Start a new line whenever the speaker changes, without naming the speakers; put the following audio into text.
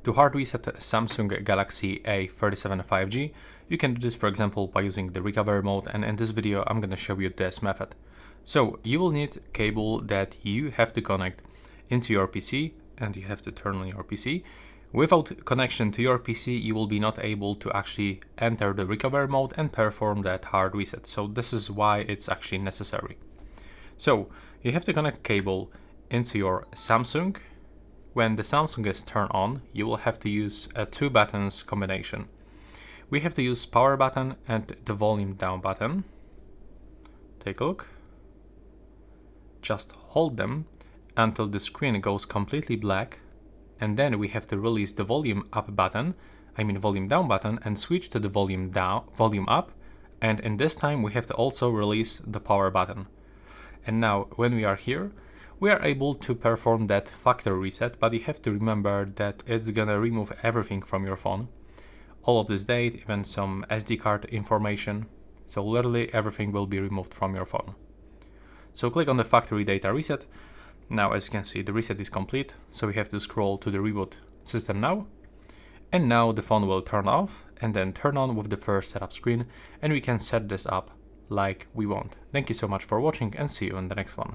To hard reset a Samsung Galaxy A37 5G, you can do this, for example, by using the recovery mode, and in this video I'm going to show you this method. So you will need a cable that you have to connect into your PC, and you have to turn on your PC. Without connection to your PC, you will be not able to actually enter the recovery mode and perform that hard reset. So this is why it's actually necessary. So you have to connect cable into your Samsung. When the Samsung is turned on, you will have to use a 2 buttons combination. We have to use power button and the volume down button. Take a look. Just hold them until the screen goes completely black, and then we have to release the volume up button, volume down button, and switch to the volume up, and in this time we have to also release the power button. And now when we are here, we are able to perform that factory reset, but you have to remember that it's gonna remove everything from your phone. All of this data, even some SD card information. So literally everything will be removed from your phone. So click on the factory data reset. Now as you can see, the reset is complete. So we have to scroll to the reboot system now. And now the phone will turn off and then turn on with the first setup screen, and we can set this up like we want. Thank you so much for watching, and see you in the next one.